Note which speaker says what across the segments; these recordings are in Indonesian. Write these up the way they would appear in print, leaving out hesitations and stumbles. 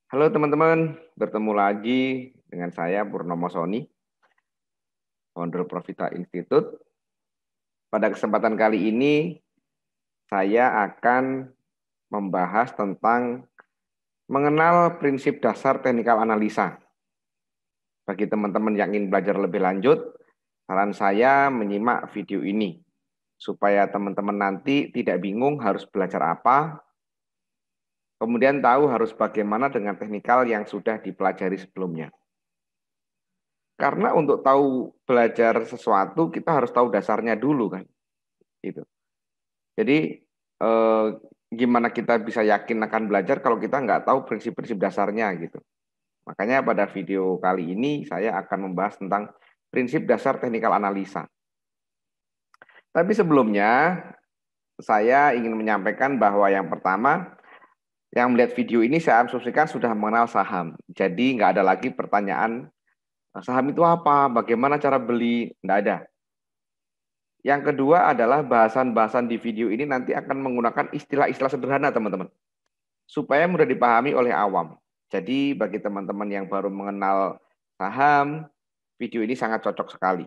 Speaker 1: Halo teman-teman, bertemu lagi dengan saya Purnomo Soni, founder Profita Institute. Pada kesempatan kali ini, saya akan membahas tentang mengenal prinsip dasar teknikal analisa. Bagi teman-teman yang ingin belajar lebih lanjut, saran saya menyimak video ini, supaya teman-teman nanti tidak bingung harus belajar apa, kemudian tahu harus bagaimana dengan teknikal yang sudah dipelajari sebelumnya. Karena untuk tahu belajar sesuatu kita harus tahu dasarnya dulu kan, gitu. Jadi gimana kita bisa yakin akan belajar kalau kita nggak tahu prinsip-prinsip dasarnya gitu. Makanya pada video kali ini saya akan membahas tentang prinsip dasar teknikal analisa. Tapi sebelumnya saya ingin menyampaikan bahwa yang pertama, yang melihat video ini saya asumsikan sudah mengenal saham. Jadi nggak ada lagi pertanyaan saham itu apa, bagaimana cara beli, nggak ada. Yang kedua adalah bahasan-bahasan di video ini nanti akan menggunakan istilah-istilah sederhana, teman-teman, supaya mudah dipahami oleh awam. Jadi bagi teman-teman yang baru mengenal saham, video ini sangat cocok sekali.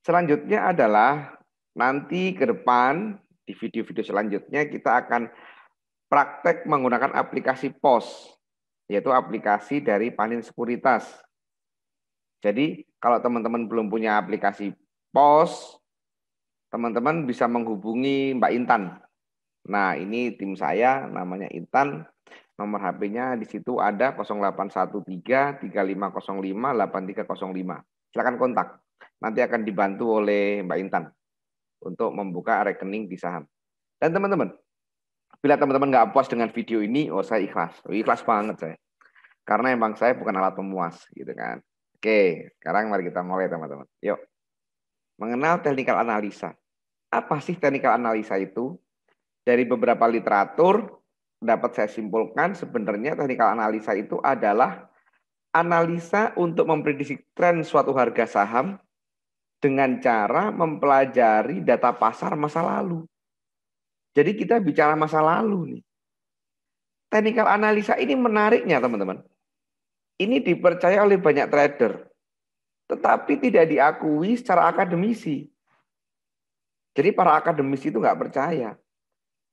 Speaker 1: Selanjutnya adalah nanti ke depan di video-video selanjutnya kita akan praktek menggunakan aplikasi POS, yaitu aplikasi dari Panin Sekuritas. Jadi kalau teman-teman belum punya aplikasi POS, teman-teman bisa menghubungi Mbak Intan. Nah, ini tim saya namanya Intan. Nomor HP-nya di situ ada 0813 3505 8305. Silakan kontak. Nanti akan dibantu oleh Mbak Intan untuk membuka rekening di saham. Dan teman-teman, bila teman-teman nggak puas dengan video ini, saya ikhlas. Ikhlas banget saya. Karena emang saya bukan alat pemuas, gitu kan. Oke, sekarang mari kita mulai teman-teman. Yuk. Mengenal teknikal analisa. Apa sih teknikal analisa itu? Dari beberapa literatur dapat saya simpulkan sebenarnya teknikal analisa itu adalah analisa untuk memprediksi tren suatu harga saham dengan cara mempelajari data pasar masa lalu. Jadi kita bicara masa lalu nih. Teknikal analisa ini menariknya teman-teman. Ini dipercaya oleh banyak trader, tetapi tidak diakui secara akademisi. Jadi para akademisi itu nggak percaya.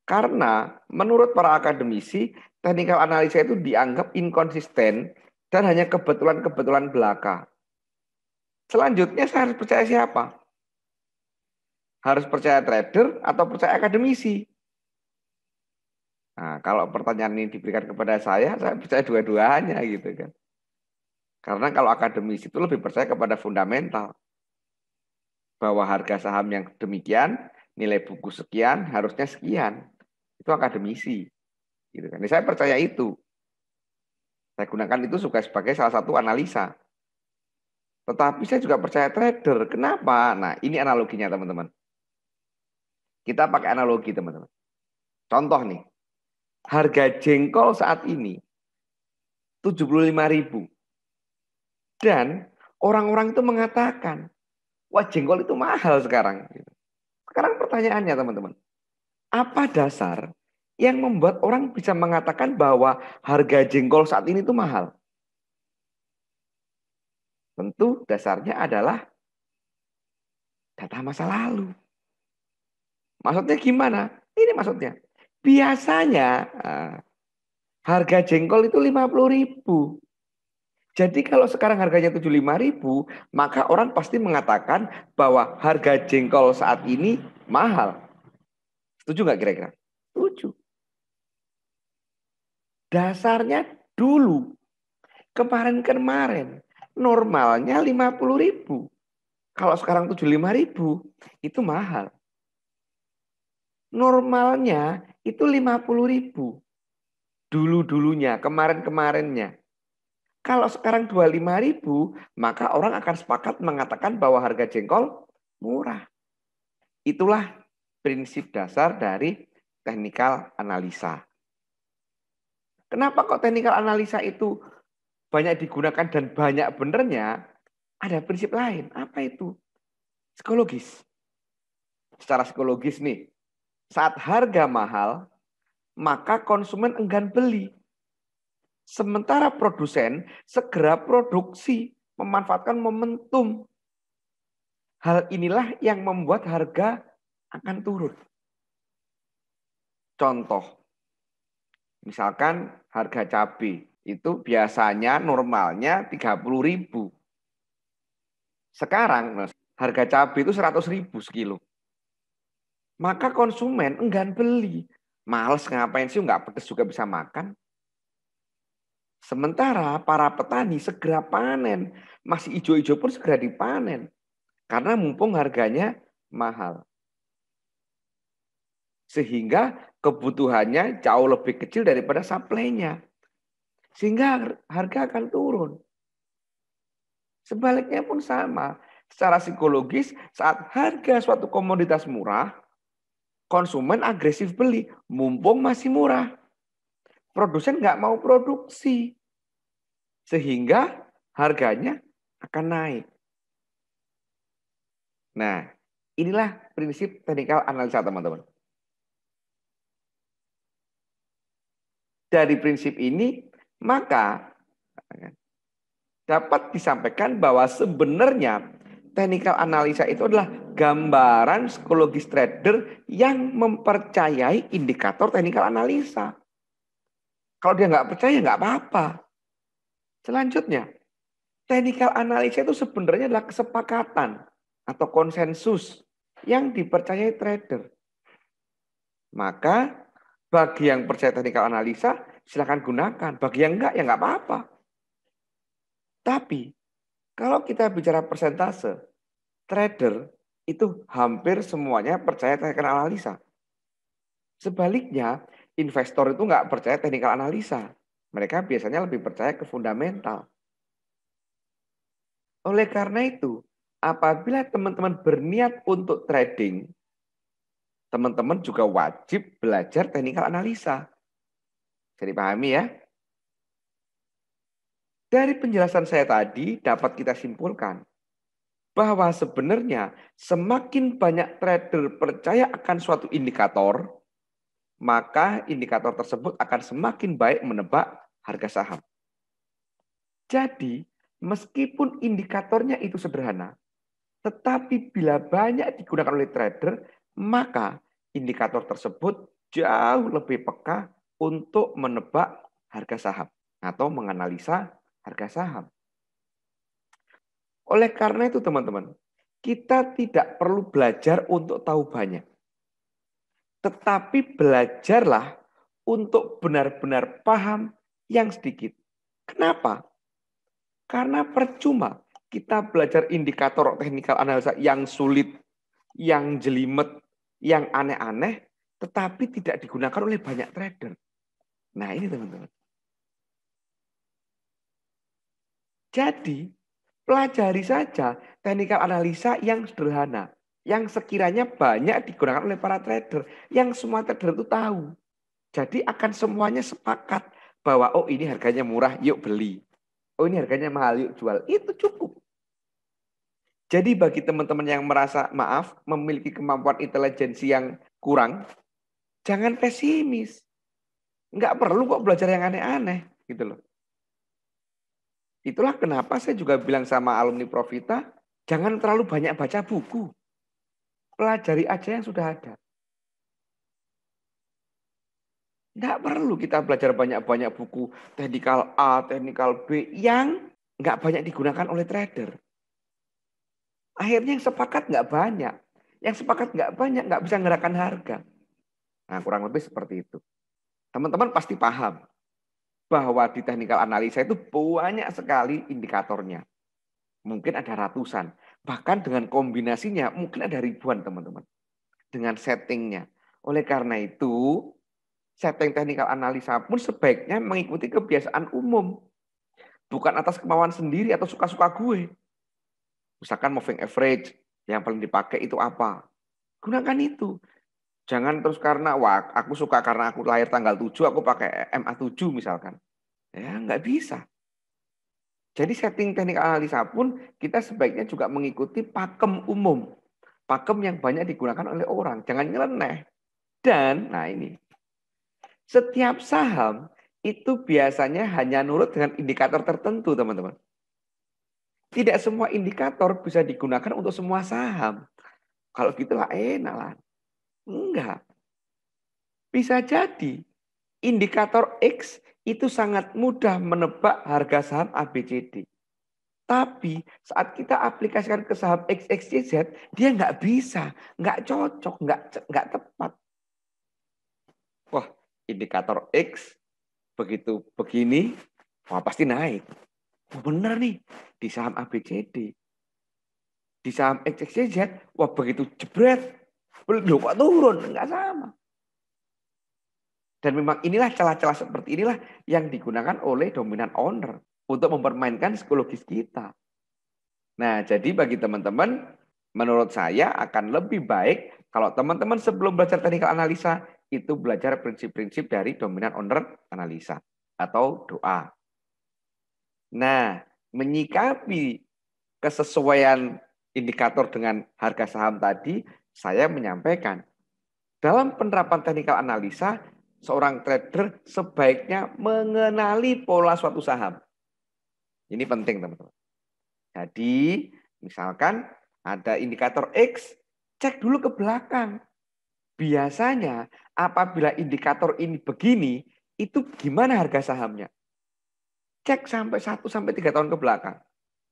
Speaker 1: Karena menurut para akademisi, teknikal analisa itu dianggap inkonsisten dan hanya kebetulan-kebetulan belaka. Selanjutnya saya harus percaya siapa? Harus percaya trader atau percaya akademisi? Nah, kalau pertanyaan ini diberikan kepada saya percaya dua-duanya gitu kan. Karena kalau akademisi itu lebih percaya kepada fundamental. Bahwa harga saham yang demikian, nilai buku sekian, harusnya sekian. Itu akademisi. Gitu kan. Saya percaya itu. Saya gunakan itu sebagai salah satu analisa. Tetapi saya juga percaya trader. Kenapa? Nah, ini analoginya teman-teman. Kita pakai analogi teman-teman. Contoh nih. Harga jengkol saat ini 75.000. Dan orang-orang itu mengatakan, wah jengkol itu mahal sekarang. Sekarang pertanyaannya teman-teman. Apa dasar yang membuat orang bisa mengatakan bahwa harga jengkol saat ini itu mahal? Tentu dasarnya adalah data masa lalu. Maksudnya gimana? Ini maksudnya. Biasanya harga jengkol itu 50.000. Jadi kalau sekarang harganya 75.000, maka orang pasti mengatakan bahwa harga jengkol saat ini mahal. Setuju nggak kira-kira? Setuju. Dasarnya dulu, kemarin-kemarin, normalnya 50.000. Kalau sekarang 75.000, itu mahal. Normalnya itu 50.000. Dulu-dulunya, kemarin-kemarinnya. Kalau sekarang 25.000, maka orang akan sepakat mengatakan bahwa harga jengkol murah. Itulah prinsip dasar dari teknikal analisa. Kenapa kok teknikal analisa itu banyak digunakan dan banyak benernya? Ada prinsip lain. Apa itu? Psikologis. Secara psikologis nih, saat harga mahal, maka konsumen enggan beli. Sementara produsen segera produksi, memanfaatkan momentum. Hal inilah yang membuat harga akan turun. Contoh, misalkan harga cabai itu biasanya normalnya 30.000. Sekarang harga cabai itu 100.000 sekilo. Maka konsumen enggan beli. Males ngapain sih, nggak pedes juga bisa makan. Sementara para petani segera panen. Masih hijau-hijau pun segera dipanen. Karena mumpung harganya mahal. Sehingga kebutuhannya jauh lebih kecil daripada supply-nya. Sehingga harga akan turun. Sebaliknya pun sama. Secara psikologis, saat harga suatu komoditas murah, konsumen agresif beli, mumpung masih murah. Produsen nggak mau produksi. Sehingga harganya akan naik. Nah, inilah prinsip teknikal analisa, teman-teman. Dari prinsip ini, maka dapat disampaikan bahwa sebenarnya technical analisa itu adalah gambaran psikologis trader yang mempercayai indikator technical analisa. Kalau dia nggak percaya, nggak apa-apa. Selanjutnya, technical analisa itu sebenarnya adalah kesepakatan atau konsensus yang dipercayai trader. Maka bagi yang percaya technical analisa, silakan gunakan. Bagi yang enggak, ya nggak apa-apa. Tapi kalau kita bicara persentase, trader itu hampir semuanya percaya technical analisa. Sebaliknya, investor itu nggak percaya technical analisa. Mereka biasanya lebih percaya ke fundamental. Oleh karena itu, apabila teman-teman berniat untuk trading, teman-teman juga wajib belajar technical analisa. Jadi dipahami ya? Dari penjelasan saya tadi dapat kita simpulkan bahwa sebenarnya semakin banyak trader percaya akan suatu indikator, maka indikator tersebut akan semakin baik menebak harga saham. Jadi, meskipun indikatornya itu sederhana, tetapi bila banyak digunakan oleh trader, maka indikator tersebut jauh lebih peka untuk menebak harga saham atau menganalisa harga saham. Oleh karena itu teman-teman, kita tidak perlu belajar untuk tahu banyak. Tetapi belajarlah untuk benar-benar paham yang sedikit. Kenapa? Karena percuma kita belajar indikator technical analisa yang sulit, yang jelimet, yang aneh-aneh, tetapi tidak digunakan oleh banyak trader. Nah ini teman-teman. Jadi, pelajari saja technical analisa yang sederhana, yang sekiranya banyak digunakan oleh para trader, yang semua trader itu tahu. Jadi akan semuanya sepakat bahwa oh ini harganya murah, yuk beli. Oh ini harganya mahal, yuk jual. Itu cukup. Jadi bagi teman-teman yang merasa maaf, memiliki kemampuan intelijensi yang kurang, jangan pesimis. Nggak perlu kok belajar yang aneh-aneh, gitu loh. Itulah kenapa saya juga bilang sama alumni Profita, jangan terlalu banyak baca buku. Pelajari aja yang sudah ada. Nggak perlu kita belajar banyak-banyak buku teknikal A, teknikal B yang nggak banyak digunakan oleh trader. Akhirnya yang sepakat nggak banyak. Yang sepakat nggak banyak, nggak bisa nggerakkan harga. Nah, kurang lebih seperti itu. Teman-teman pasti paham bahwa di technical analisa itu banyak sekali indikatornya. Mungkin ada ratusan. Bahkan dengan kombinasinya mungkin ada ribuan teman-teman. Dengan settingnya. Oleh karena itu, setting technical analisa pun sebaiknya mengikuti kebiasaan umum. Bukan atas kemauan sendiri atau suka-suka gue. Misalkan moving average, yang paling dipakai itu apa? Gunakan itu. Jangan terus karena, wah aku suka karena aku lahir tanggal 7, aku pakai MA7 misalkan. Ya nggak bisa. Jadi setting teknik analisa pun kita sebaiknya juga mengikuti pakem umum. Pakem yang banyak digunakan oleh orang. Jangan nyeleneh. Dan, nah ini. Setiap saham itu biasanya hanya nurut dengan indikator tertentu, teman-teman. Tidak semua indikator bisa digunakan untuk semua saham. Kalau gitulah enak lah. Enggak. Bisa jadi indikator X itu sangat mudah menebak harga saham ABCD. Tapi saat kita aplikasikan ke saham XXYZ, dia nggak bisa, nggak cocok, nggak tepat. Wah, indikator X begitu begini, wah pasti naik. Oh, bener nih, di saham ABCD. Di saham XXYZ, wah begitu jebret, loh kok turun, nggak sama. Dan memang inilah celah-celah seperti inilah yang digunakan oleh dominan owner untuk mempermainkan psikologis kita. Nah, jadi bagi teman-teman, menurut saya akan lebih baik kalau teman-teman sebelum belajar technical analisa, itu belajar prinsip-prinsip dari dominan owner analisa atau doa. Nah, menyikapi kesesuaian indikator dengan harga saham tadi, saya menyampaikan, dalam penerapan technical analisa, seorang trader sebaiknya mengenali pola suatu saham. Ini penting, teman-teman. Jadi, misalkan ada indikator X, cek dulu ke belakang. Biasanya apabila indikator ini begini, itu gimana harga sahamnya? Cek sampai 1-3 tahun ke belakang.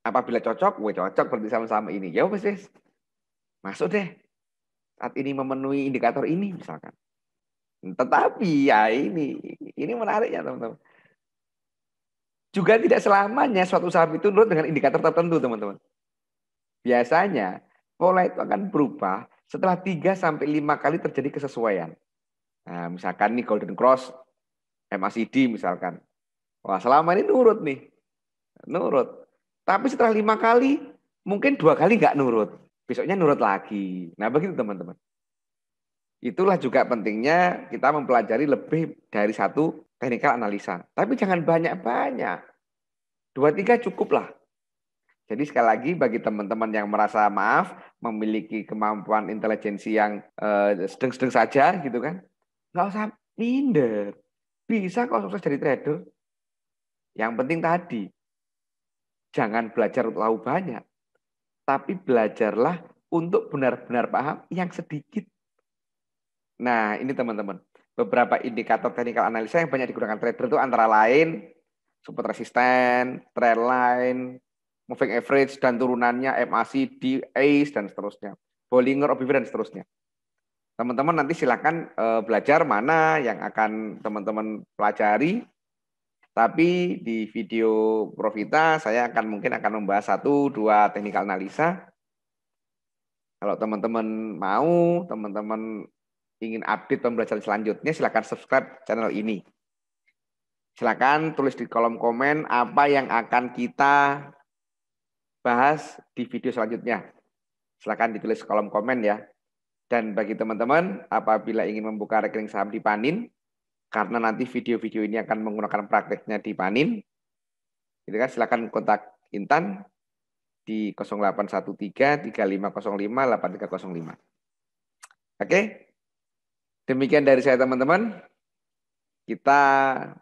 Speaker 1: Apabila cocok, cocok berarti sama-sama ini. Ya wes, masuk deh. Saat ini memenuhi indikator ini misalkan. Tetapi ya ini menariknya teman-teman. Juga tidak selamanya suatu saham itu nurut dengan indikator tertentu, teman-teman. Biasanya pola itu akan berubah setelah 3-5 kali terjadi kesesuaian. Nah, misalkan nih Golden Cross, MACD misalkan. Wah, selama ini nurut nih. Nurut. Tapi setelah 5 kali, mungkin 2 kali nggak nurut. Besoknya nurut lagi. Nah, begitu teman-teman. Itulah juga pentingnya kita mempelajari lebih dari satu technical analisa. Tapi jangan banyak-banyak. 2-3 cukup lah. Jadi sekali lagi bagi teman-teman yang merasa memiliki kemampuan intelijensi yang sedang-sedang saja gitu kan, nggak usah minder. Bisa kok sukses jadi trader. Yang penting tadi, jangan belajar terlalu banyak. Tapi belajarlah untuk benar-benar paham yang sedikit. Nah ini teman-teman, beberapa indikator technical analisa yang banyak digunakan trader itu antara lain support resisten, trend line, moving average dan turunannya, MACD, ACE, dan seterusnya. Bollinger, OBV, dan seterusnya. Teman-teman nanti silakan belajar mana yang akan teman-teman pelajari. Tapi di video Profita saya mungkin akan membahas 1-2 technical analisa. Kalau teman-teman mau, teman-teman ingin update pembelajaran selanjutnya, silakan subscribe channel ini. Silakan tulis di kolom komen apa yang akan kita bahas di video selanjutnya. Silakan ditulis kolom komen ya. Dan bagi teman-teman, apabila ingin membuka rekening saham di Panin, karena nanti video-video ini akan menggunakan prakteknya di Panin, gitu kan, silakan kontak Intan di 0813 3505 8305. Oke, demikian dari saya teman-teman. Kita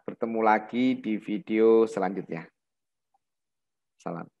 Speaker 1: bertemu lagi di video selanjutnya. Salam.